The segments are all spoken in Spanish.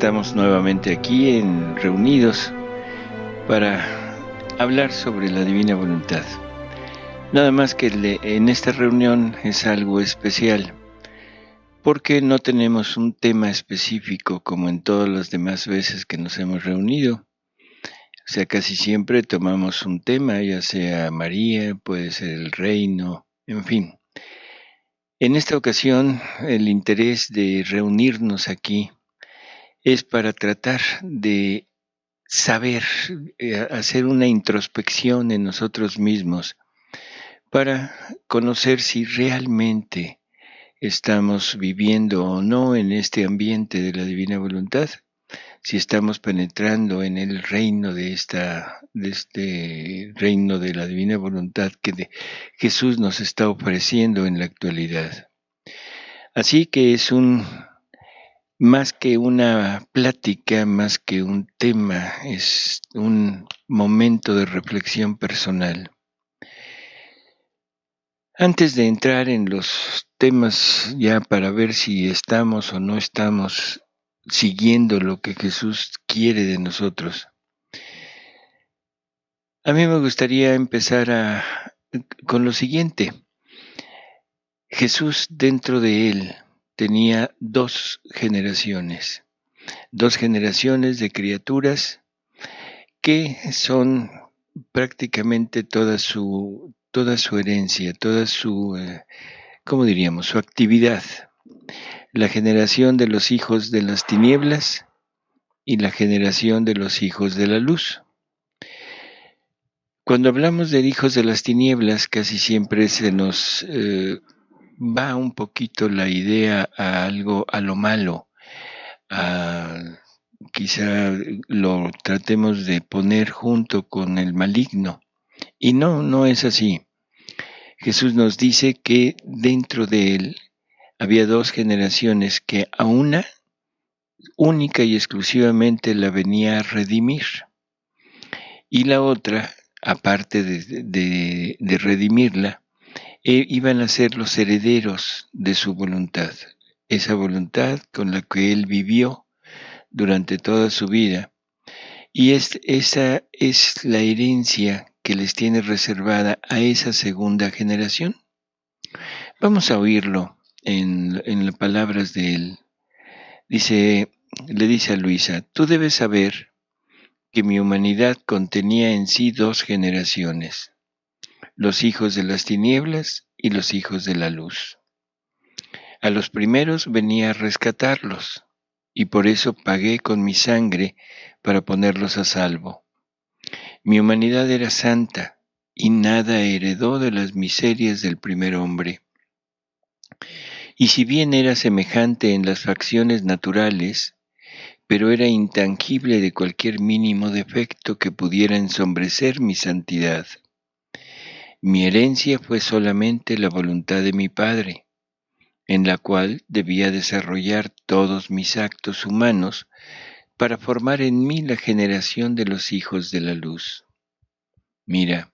estamos nuevamente aquí reunidos para hablar sobre la divina voluntad. Nada más que en esta reunión es algo especial, porque no tenemos un tema específico como en todas las demás veces que nos hemos reunido. O sea, casi siempre tomamos un tema, ya sea María, puede ser el reino, en fin. En esta ocasión, el interés de reunirnos aquí es para tratar de saber, hacer una introspección en nosotros mismos para conocer si realmente estamos viviendo o no en este ambiente de la divina voluntad, si estamos penetrando en el reino de este reino de la divina voluntad que Jesús nos está ofreciendo en la actualidad. Así que es más que una plática, más que un tema, es un momento de reflexión personal. Antes de entrar en los temas ya para ver si estamos o no estamos siguiendo lo que Jesús quiere de nosotros, a mí me gustaría empezar con lo siguiente. Jesús dentro de él tenía dos generaciones de criaturas que son prácticamente toda su herencia, toda su, ¿cómo diríamos?, su actividad. La generación de los hijos de las tinieblas y la generación de los hijos de la luz. Cuando hablamos de hijos de las tinieblas, casi siempre se nos va un poquito la idea a algo, a lo malo, quizá lo tratemos de poner junto con el maligno. Y no es así. Jesús nos dice que dentro de él había dos generaciones que a una única y exclusivamente la venía a redimir. Y la otra, aparte de redimirla, iban a ser los herederos de su voluntad. Esa voluntad con la que él vivió durante toda su vida. Y esa es la herencia que les tiene reservada a esa segunda generación. Vamos a oírlo en las palabras de él. Le dice a Luisa, tú debes saber que mi humanidad contenía en sí dos generaciones, los hijos de las tinieblas y los hijos de la luz. A los primeros venía a rescatarlos, y por eso pagué con mi sangre para ponerlos a salvo. Mi humanidad era santa, y nada heredó de las miserias del primer hombre. Y si bien era semejante en las facciones naturales, pero era intangible de cualquier mínimo defecto que pudiera ensombrecer mi santidad. Mi herencia fue solamente la voluntad de mi Padre, en la cual debía desarrollar todos mis actos humanos para formar en mí la generación de los hijos de la luz. Mira,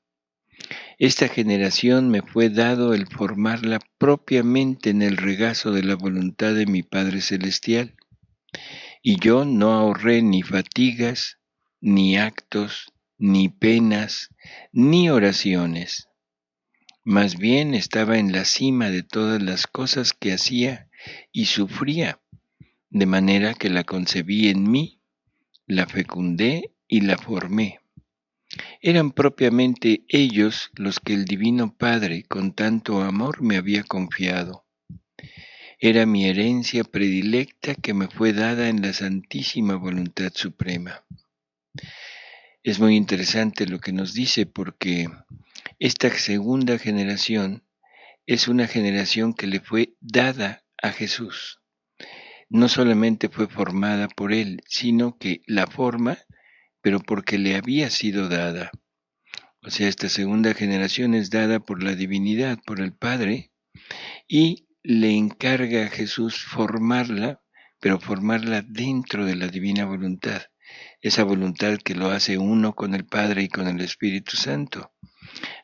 esta generación me fue dado el formarla propiamente en el regazo de la voluntad de mi Padre Celestial, y yo no ahorré ni fatigas, ni actos, ni penas, ni oraciones. Más bien estaba en la cima de todas las cosas que hacía y sufría, de manera que la concebí en mí, la fecundé y la formé. Eran propiamente ellos los que el Divino Padre con tanto amor me había confiado. Era mi herencia predilecta que me fue dada en la Santísima Voluntad Suprema. Es muy interesante lo que nos dice porque esta segunda generación es una generación que le fue dada a Jesús. No solamente fue formada por él, sino que la forma, pero porque le había sido dada. O sea, esta segunda generación es dada por la divinidad, por el Padre, y le encarga a Jesús formarla, pero formarla dentro de la divina voluntad, esa voluntad que lo hace uno con el Padre y con el Espíritu Santo.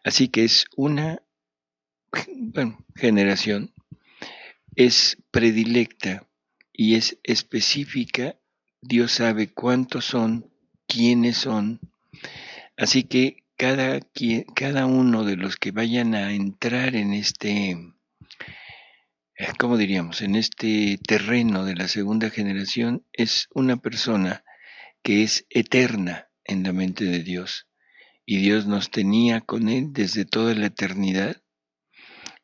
Así que es una generación, es predilecta y es específica Dios sabe cuántos son, quiénes son, así que cada uno de los que vayan a entrar en ¿cómo diríamos? En este terreno de la segunda generación es una persona que es eterna en la mente de Dios. Y Dios nos tenía con él desde toda la eternidad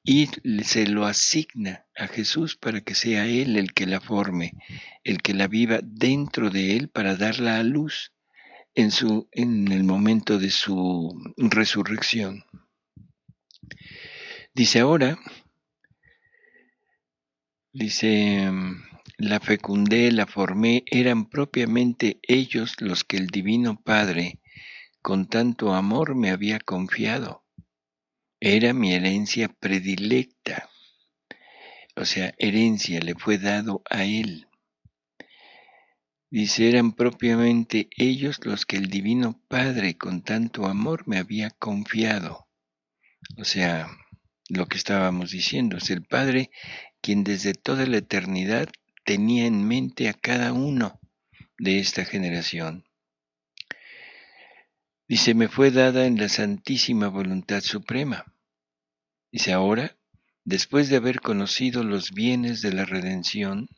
y se lo asigna a Jesús para que sea él el que la forme, el que la viva dentro de él para darla a luz en el momento de su resurrección. Dice ahora, dice, la fecundé, la formé, eran propiamente ellos los que el Divino Padre con tanto amor me había confiado. Era mi herencia predilecta, o sea, herencia le fue dado a él. Dice, eran propiamente ellos los que el Divino Padre con tanto amor me había confiado. O sea, lo que estábamos diciendo, es el Padre quien desde toda la eternidad tenía en mente a cada uno de esta generación. Dice, me fue dada en la santísima voluntad suprema. Dice, ahora, después de haber conocido los bienes de la redención,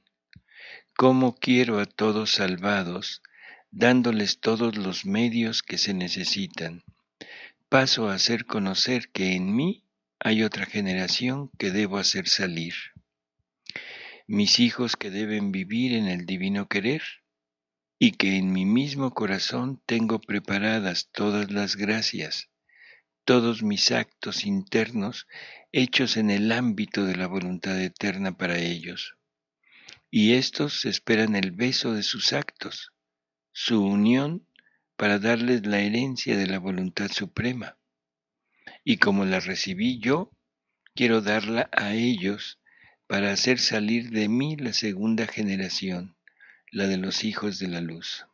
cómo quiero a todos salvados, dándoles todos los medios que se necesitan. Paso a hacer conocer que en mí hay otra generación que debo hacer salir. Mis hijos que deben vivir en el divino querer, y que en mi mismo corazón tengo preparadas todas las gracias, todos mis actos internos hechos en el ámbito de la voluntad eterna para ellos. Y éstos esperan el beso de sus actos, su unión para darles la herencia de la voluntad suprema. Y como la recibí yo, quiero darla a ellos para hacer salir de mí la segunda generación, la de los hijos de la luz.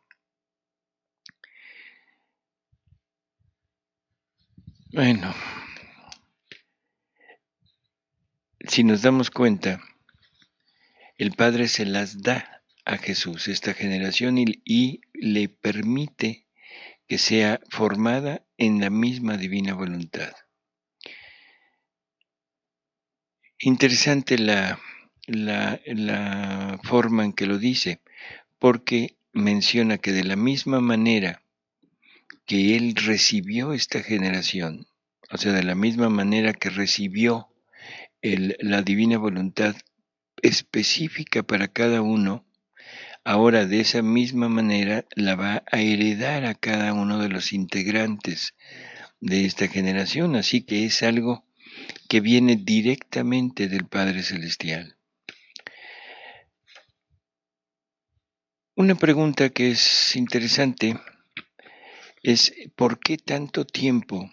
Bueno, si nos damos cuenta, el Padre se las da a Jesús, esta generación, y le permite que sea formada en la misma divina voluntad. Interesante la forma en que lo dice, porque menciona que de la misma manera que él recibió esta generación, o sea, de la misma manera que recibió la divina voluntad específica para cada uno, ahora de esa misma manera la va a heredar a cada uno de los integrantes de esta generación, así que es algo que viene directamente del Padre Celestial. Una pregunta que es interesante es ¿por qué tanto tiempo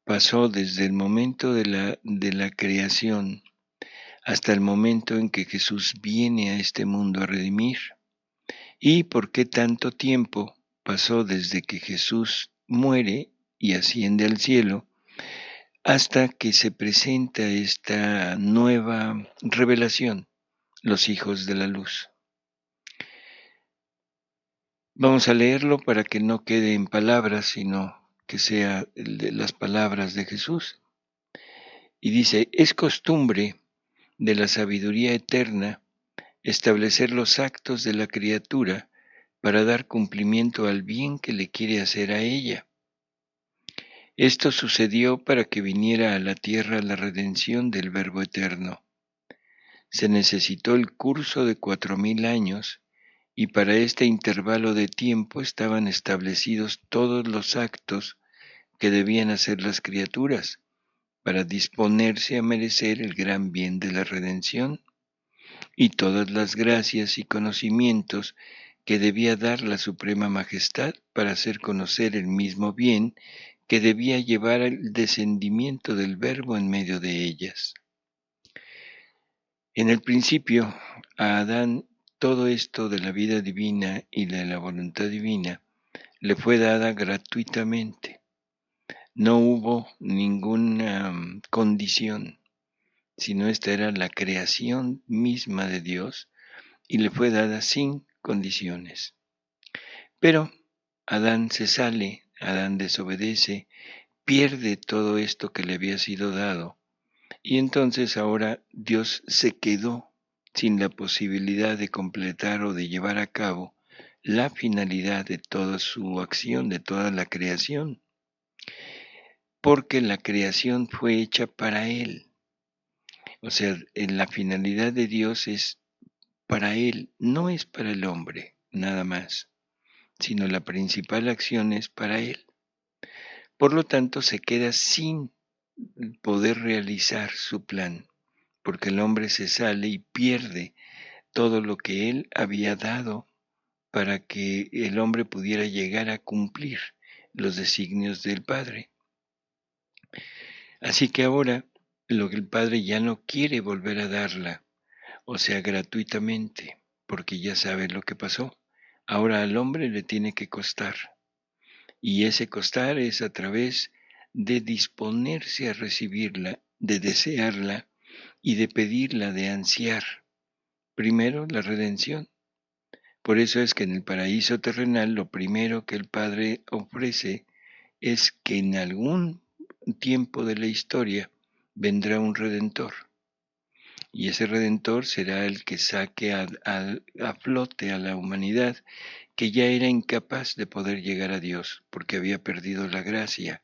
pasó desde el momento de la creación hasta el momento en que Jesús viene a este mundo a redimir? ¿Y por qué tanto tiempo pasó desde que Jesús muere y asciende al cielo hasta que se presenta esta nueva revelación, los hijos de la luz? Vamos a leerlo para que no quede en palabras, sino que sea las palabras de Jesús. Y dice, es costumbre de la sabiduría eterna establecer los actos de la criatura para dar cumplimiento al bien que le quiere hacer a ella. Esto sucedió para que viniera a la tierra la redención del Verbo eterno. Se necesitó el curso de 4000 años, y para este intervalo de tiempo estaban establecidos todos los actos que debían hacer las criaturas para disponerse a merecer el gran bien de la redención, y todas las gracias y conocimientos que debía dar la Suprema Majestad para hacer conocer el mismo bien que debía llevar al descendimiento del Verbo en medio de ellas. En el principio, a Adán todo esto de la vida divina y de la voluntad divina le fue dada gratuitamente. No hubo ninguna condición, sino esta era la creación misma de Dios y le fue dada sin condiciones. Pero Adán se sale, Adán desobedece, pierde todo esto que le había sido dado, y entonces ahora Dios se quedó sin la posibilidad de completar o de llevar a cabo la finalidad de toda su acción, de toda la creación, porque la creación fue hecha para Él. O sea, la finalidad de Dios es para Él, no es para el hombre, nada más, sino la principal acción es para Él. Por lo tanto, se queda sin poder realizar su plan, porque el hombre se sale y pierde todo lo que Él había dado para que el hombre pudiera llegar a cumplir los designios del Padre. Así que ahora lo que el Padre ya no quiere volver a darla, o sea, gratuitamente, porque ya sabe lo que pasó. Ahora al hombre le tiene que costar, y ese costar es a través de disponerse a recibirla, de desearla y de pedirla, de ansiar. Primero, la redención. Por eso es que en el paraíso terrenal lo primero que el Padre ofrece es que en algún tiempo de la historia vendrá un redentor. Y ese redentor será el que saque a flote a la humanidad que ya era incapaz de poder llegar a Dios, porque había perdido la gracia,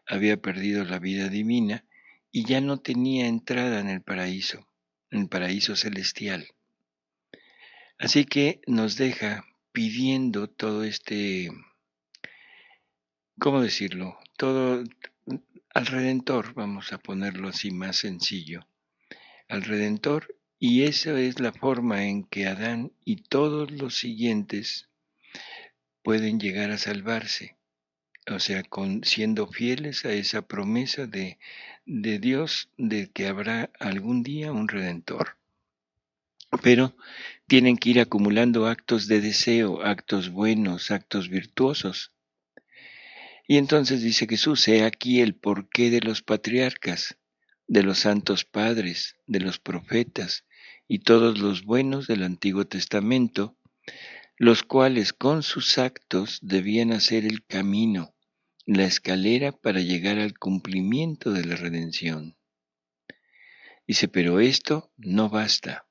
había perdido la vida divina y ya no tenía entrada en el paraíso celestial. Así que nos deja pidiendo todo este, ¿cómo decirlo? Todo al Redentor, vamos a ponerlo así más sencillo, al Redentor, y esa es la forma en que Adán y todos los siguientes pueden llegar a salvarse, o sea, siendo fieles a esa promesa de Dios de que habrá algún día un Redentor. Pero tienen que ir acumulando actos de deseo, actos buenos, actos virtuosos. Y entonces dice Jesús, he aquí el porqué de los patriarcas, de los santos padres, de los profetas y todos los buenos del Antiguo Testamento, los cuales con sus actos debían hacer el camino, la escalera para llegar al cumplimiento de la redención. Dice, pero esto no basta.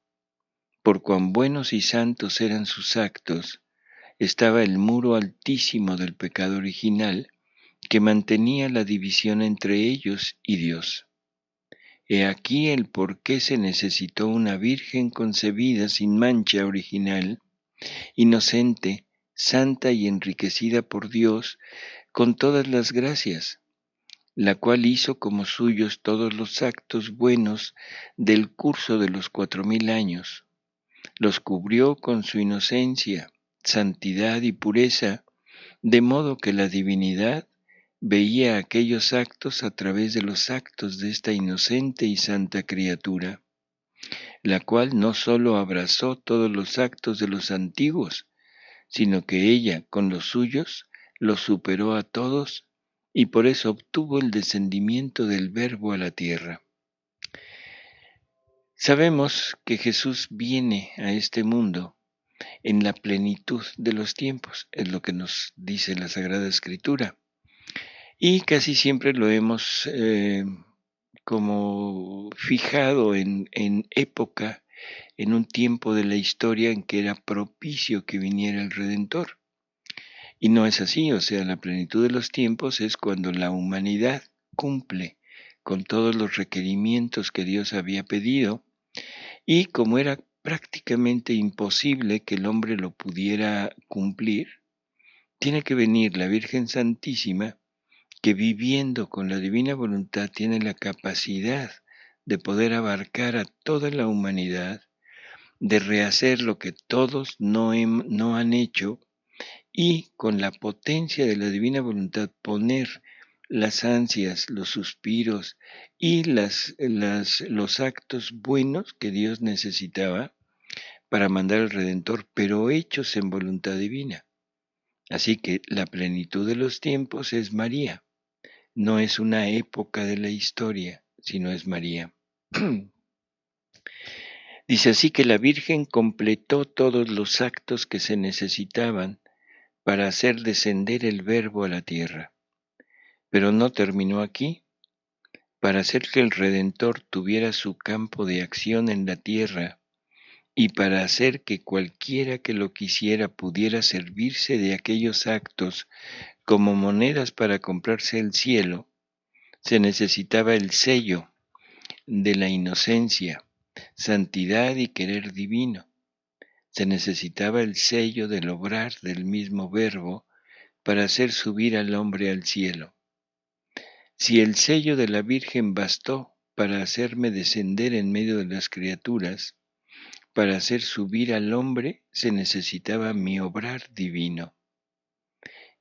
Por cuán buenos y santos eran sus actos, estaba el muro altísimo del pecado original que mantenía la división entre ellos y Dios. He aquí el por qué se necesitó una virgen concebida sin mancha original, inocente, santa y enriquecida por Dios con todas las gracias, la cual hizo como suyos todos los actos buenos del curso de los 4000 años, los cubrió con su inocencia, santidad y pureza, de modo que la divinidad veía aquellos actos a través de los actos de esta inocente y santa criatura, la cual no sólo abrazó todos los actos de los antiguos, sino que ella, con los suyos, los superó a todos y por eso obtuvo el descendimiento del Verbo a la tierra. Sabemos que Jesús viene a este mundo en la plenitud de los tiempos, es lo que nos dice la Sagrada Escritura. Y casi siempre lo hemos como fijado en época, en un tiempo de la historia en que era propicio que viniera el Redentor. Y no es así, o sea, la plenitud de los tiempos es cuando la humanidad cumple con todos los requerimientos que Dios había pedido, y como era prácticamente imposible que el hombre lo pudiera cumplir, tiene que venir la Virgen Santísima, que viviendo con la divina voluntad tiene la capacidad de poder abarcar a toda la humanidad, de rehacer lo que todos no han hecho, y con la potencia de la divina voluntad poner las ansias, los suspiros y los actos buenos que Dios necesitaba para mandar al Redentor, pero hechos en voluntad divina. Así que la plenitud de los tiempos es María, no es una época de la historia, sino es María. Dice así que la Virgen completó todos los actos que se necesitaban para hacer descender el Verbo a la tierra. Pero no terminó aquí. Para hacer que el Redentor tuviera su campo de acción en la tierra y para hacer que cualquiera que lo quisiera pudiera servirse de aquellos actos como monedas para comprarse el cielo, se necesitaba el sello de la inocencia, santidad y querer divino. Se necesitaba el sello del obrar del mismo Verbo para hacer subir al hombre al cielo. Si el sello de la Virgen bastó para hacerme descender en medio de las criaturas, para hacer subir al hombre se necesitaba mi obrar divino.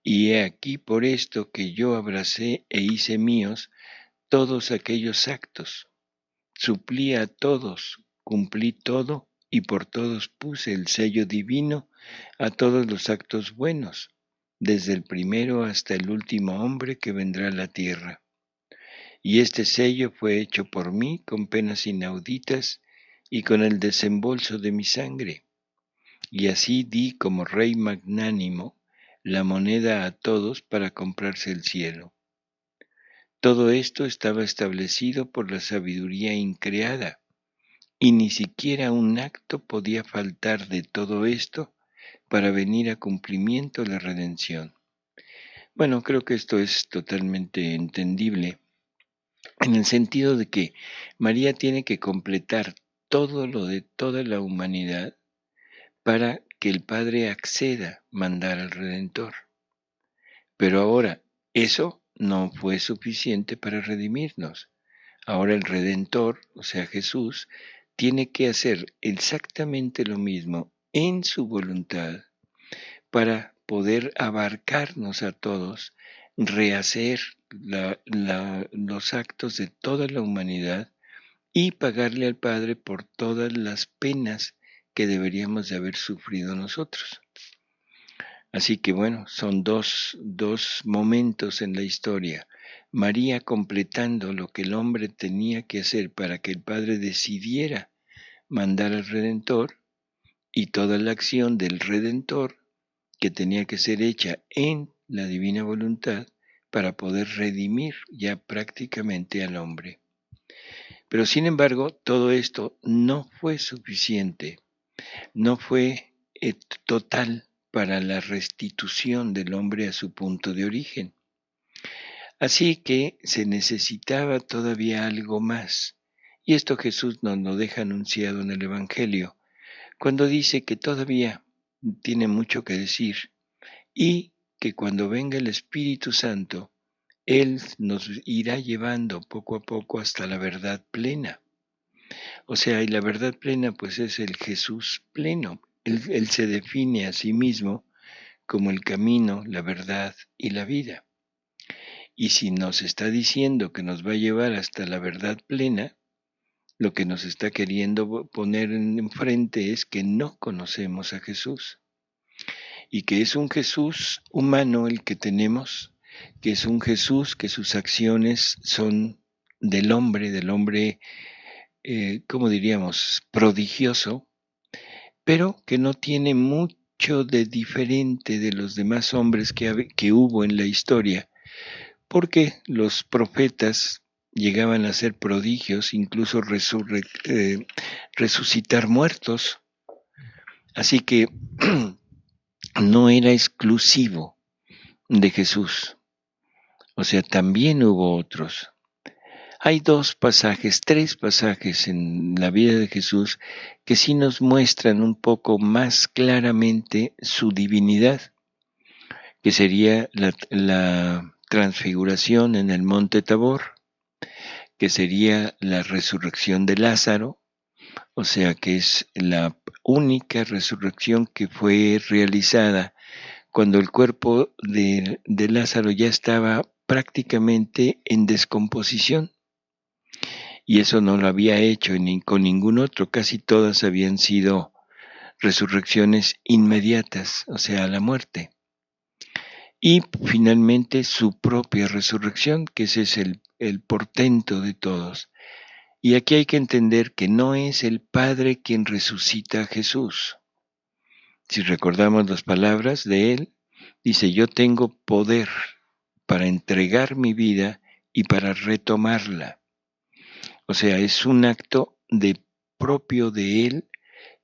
Y he aquí por esto que yo abracé e hice míos todos aquellos actos. Suplí a todos, cumplí todo y por todos puse el sello divino a todos los actos buenos, desde el primero hasta el último hombre que vendrá a la tierra. Y este sello fue hecho por mí con penas inauditas y con el desembolso de mi sangre. Y así di como rey magnánimo la moneda a todos para comprarse el cielo. Todo esto estaba establecido por la sabiduría increada, y ni siquiera un acto podía faltar de todo esto para venir a cumplimiento la redención. Bueno, creo que esto es totalmente entendible, en el sentido de que María tiene que completar todo lo de toda la humanidad para que el Padre acceda a mandar al Redentor. Pero ahora, eso no fue suficiente para redimirnos. Ahora el Redentor, o sea Jesús, tiene que hacer exactamente lo mismo en su voluntad para poder abarcarnos a todos, rehacer los actos de toda la humanidad y pagarle al Padre por todas las penas que deberíamos de haber sufrido nosotros. Así que bueno, son dos momentos en la historia. María completando lo que el hombre tenía que hacer para que el Padre decidiera mandar al Redentor, y toda la acción del Redentor que tenía que ser hecha en la divina voluntad para poder redimir ya prácticamente al hombre. Pero sin embargo, todo esto no fue suficiente, no fue total para la restitución del hombre a su punto de origen. Así que se necesitaba todavía algo más. Y esto Jesús nos lo deja anunciado en el Evangelio, cuando dice que todavía tiene mucho que decir y que cuando venga el Espíritu Santo, Él nos irá llevando poco a poco hasta la verdad plena. O sea, y la verdad plena pues es el Jesús pleno. Él se define a sí mismo como el camino, la verdad y la vida. Y si nos está diciendo que nos va a llevar hasta la verdad plena, lo que nos está queriendo poner enfrente es que no conocemos a Jesús y que es un Jesús humano el que tenemos, que es un Jesús que sus acciones son del hombre, ¿cómo diríamos?, prodigioso, pero que no tiene mucho de diferente de los demás hombres que hubo en la historia, porque los profetas llegaban a hacer prodigios, incluso resucitar muertos. Así que no era exclusivo de Jesús. O sea, también hubo otros. Hay tres pasajes en la vida de Jesús que sí nos muestran un poco más claramente su divinidad, que sería la transfiguración en el monte Tabor, que sería la resurrección de Lázaro, o sea que es la única resurrección que fue realizada cuando el cuerpo de Lázaro ya estaba prácticamente en descomposición. Y eso no lo había hecho con ningún otro, casi todas habían sido resurrecciones inmediatas, o sea, a la muerte. Y finalmente su propia resurrección, que ese es el portento de todos. Y aquí hay que entender que no es el Padre quien resucita a Jesús. Si recordamos las palabras de él, dice, yo tengo poder para entregar mi vida y para retomarla. O sea, es un acto propio de él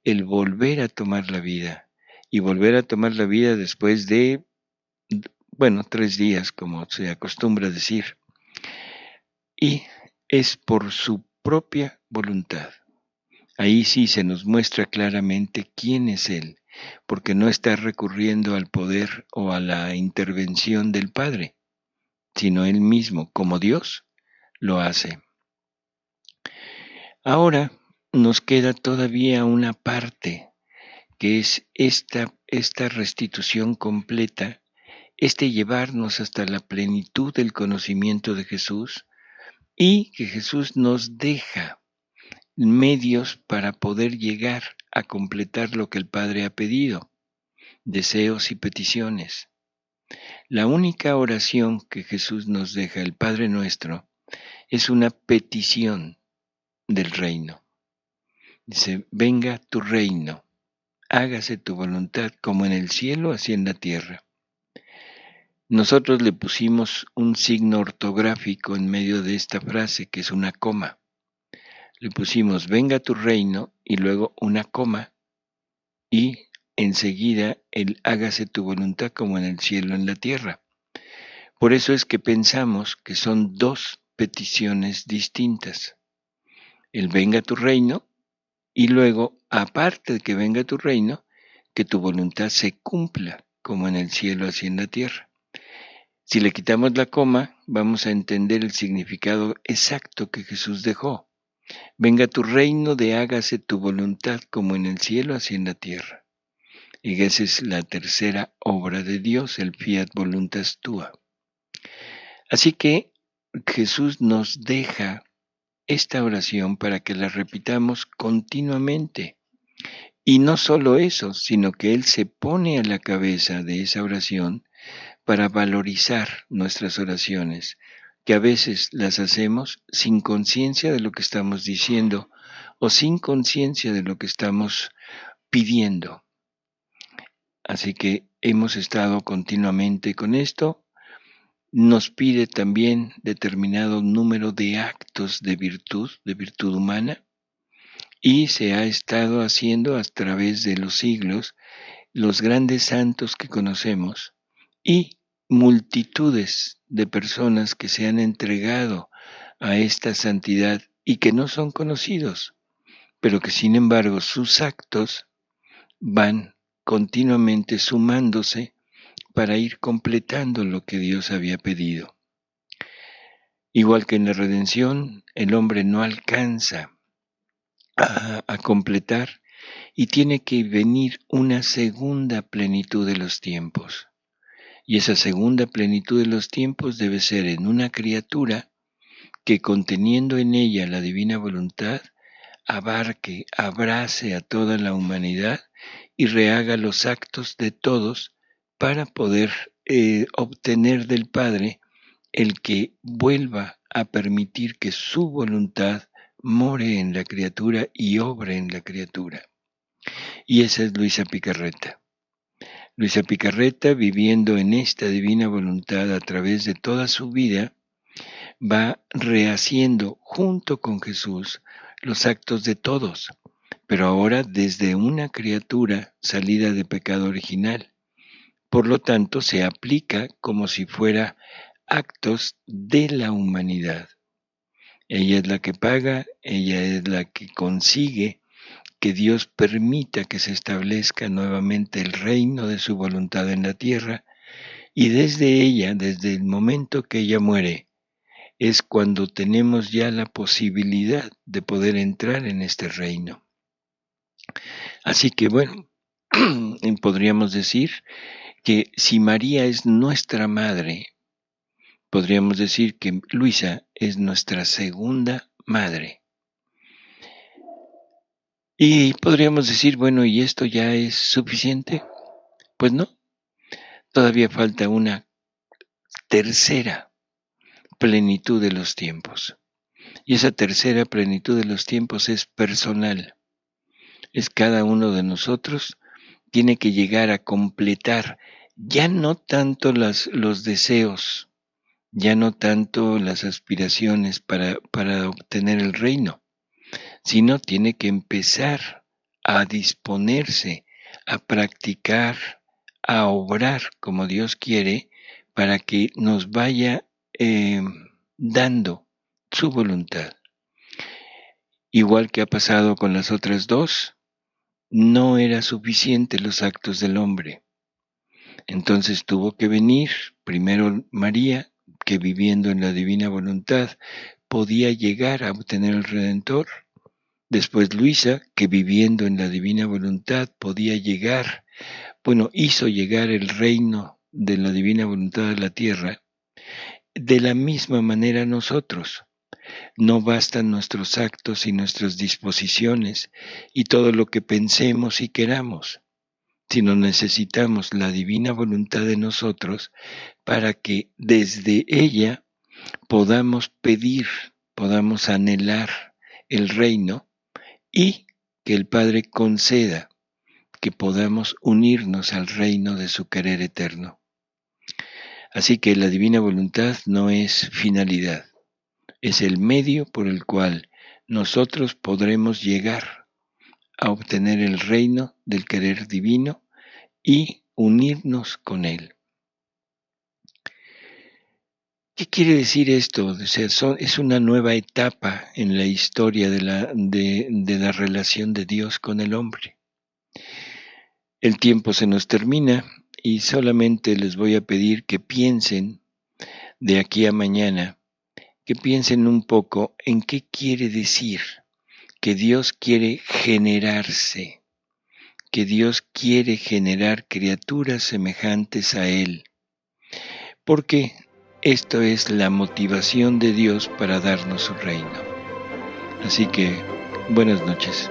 el volver a tomar la vida. Y volver a tomar la vida después de, 3 días, como se acostumbra decir. Y es por su propia voluntad. Ahí sí se nos muestra claramente quién es Él, porque no está recurriendo al poder o a la intervención del Padre, sino Él mismo, como Dios, lo hace. Ahora nos queda todavía una parte, que es esta restitución completa, llevarnos hasta la plenitud del conocimiento de Jesús, y que Jesús nos deja medios para poder llegar a completar lo que el Padre ha pedido, deseos y peticiones. La única oración que Jesús nos deja, el Padre Nuestro, es una petición del reino. Dice, venga tu reino, hágase tu voluntad como en el cielo, así en la tierra. Nosotros le pusimos un signo ortográfico en medio de esta frase, que es una coma. Le pusimos, venga tu reino, y luego una coma, y enseguida el hágase tu voluntad como en el cielo, en la tierra. Por eso es que pensamos que son dos peticiones distintas. El venga tu reino, y luego, aparte de que venga tu reino, que tu voluntad se cumpla como en el cielo, así en la tierra. Si le quitamos la coma, vamos a entender el significado exacto que Jesús dejó. Venga tu reino, de hágase tu voluntad como en el cielo, así en la tierra. Y esa es la tercera obra de Dios, el fiat voluntas tua. Así que Jesús nos deja esta oración para que la repitamos continuamente. Y no solo eso, sino que Él se pone a la cabeza de esa oración para valorizar nuestras oraciones, que a veces las hacemos sin conciencia de lo que estamos diciendo o sin conciencia de lo que estamos pidiendo. Así que hemos estado continuamente con esto. Nos pide también determinado número de actos de virtud humana, y se ha estado haciendo a través de los siglos los grandes santos que conocemos y multitudes de personas que se han entregado a esta santidad y que no son conocidos, pero que sin embargo sus actos van continuamente sumándose para ir completando lo que Dios había pedido. Igual que en la redención, el hombre no alcanza a completar, y tiene que venir una segunda plenitud de los tiempos. Y esa segunda plenitud de los tiempos debe ser en una criatura que, conteniendo en ella la divina voluntad, abarque, abrace a toda la humanidad y rehaga los actos de todos para poder obtener del Padre el que vuelva a permitir que su voluntad more en la criatura y obre en la criatura. Y esa es Luisa Picarreta. Luisa Picarreta, viviendo en esta divina voluntad a través de toda su vida, va rehaciendo junto con Jesús los actos de todos, pero ahora desde una criatura salida de pecado original. Por lo tanto, se aplica como si fuera actos de la humanidad. Ella es la que paga, ella es la que consigue que Dios permita que se establezca nuevamente el reino de su voluntad en la tierra, y desde ella, desde el momento que ella muere, es cuando tenemos ya la posibilidad de poder entrar en este reino. Así que bueno, podríamos decir que si María es nuestra madre, podríamos decir que Luisa es nuestra segunda madre. Y podríamos decir, bueno, ¿y esto ya es suficiente? Pues no, todavía falta una tercera plenitud de los tiempos. Y esa tercera plenitud de los tiempos es personal. Es cada uno de nosotros tiene que llegar a completar ya no tanto los deseos, ya no tanto las aspiraciones para obtener el reino, sino tiene que empezar a disponerse, a practicar, a obrar como Dios quiere, para que nos vaya dando su voluntad. Igual que ha pasado con las otras dos, no era suficiente los actos del hombre. Entonces tuvo que venir primero María, que viviendo en la divina voluntad podía llegar a obtener el Redentor. Después Luisa, que viviendo en la divina voluntad podía llegar, hizo llegar el reino de la divina voluntad a la tierra. De la misma manera nosotros. No bastan nuestros actos y nuestras disposiciones y todo lo que pensemos y queramos, sino necesitamos la divina voluntad de nosotros para que desde ella podamos pedir, podamos anhelar el reino y que el Padre conceda que podamos unirnos al reino de su querer eterno. Así que la divina voluntad no es finalidad, es el medio por el cual nosotros podremos llegar a obtener el reino del querer divino y unirnos con él. ¿Qué quiere decir esto? O sea, es una nueva etapa en la historia de la relación de Dios con el hombre. El tiempo se nos termina y solamente les voy a pedir que piensen de aquí a mañana, que piensen un poco en qué quiere decir que Dios quiere generarse, que Dios quiere generar criaturas semejantes a Él. Porque esto es la motivación de Dios para darnos su reino. Así que, buenas noches.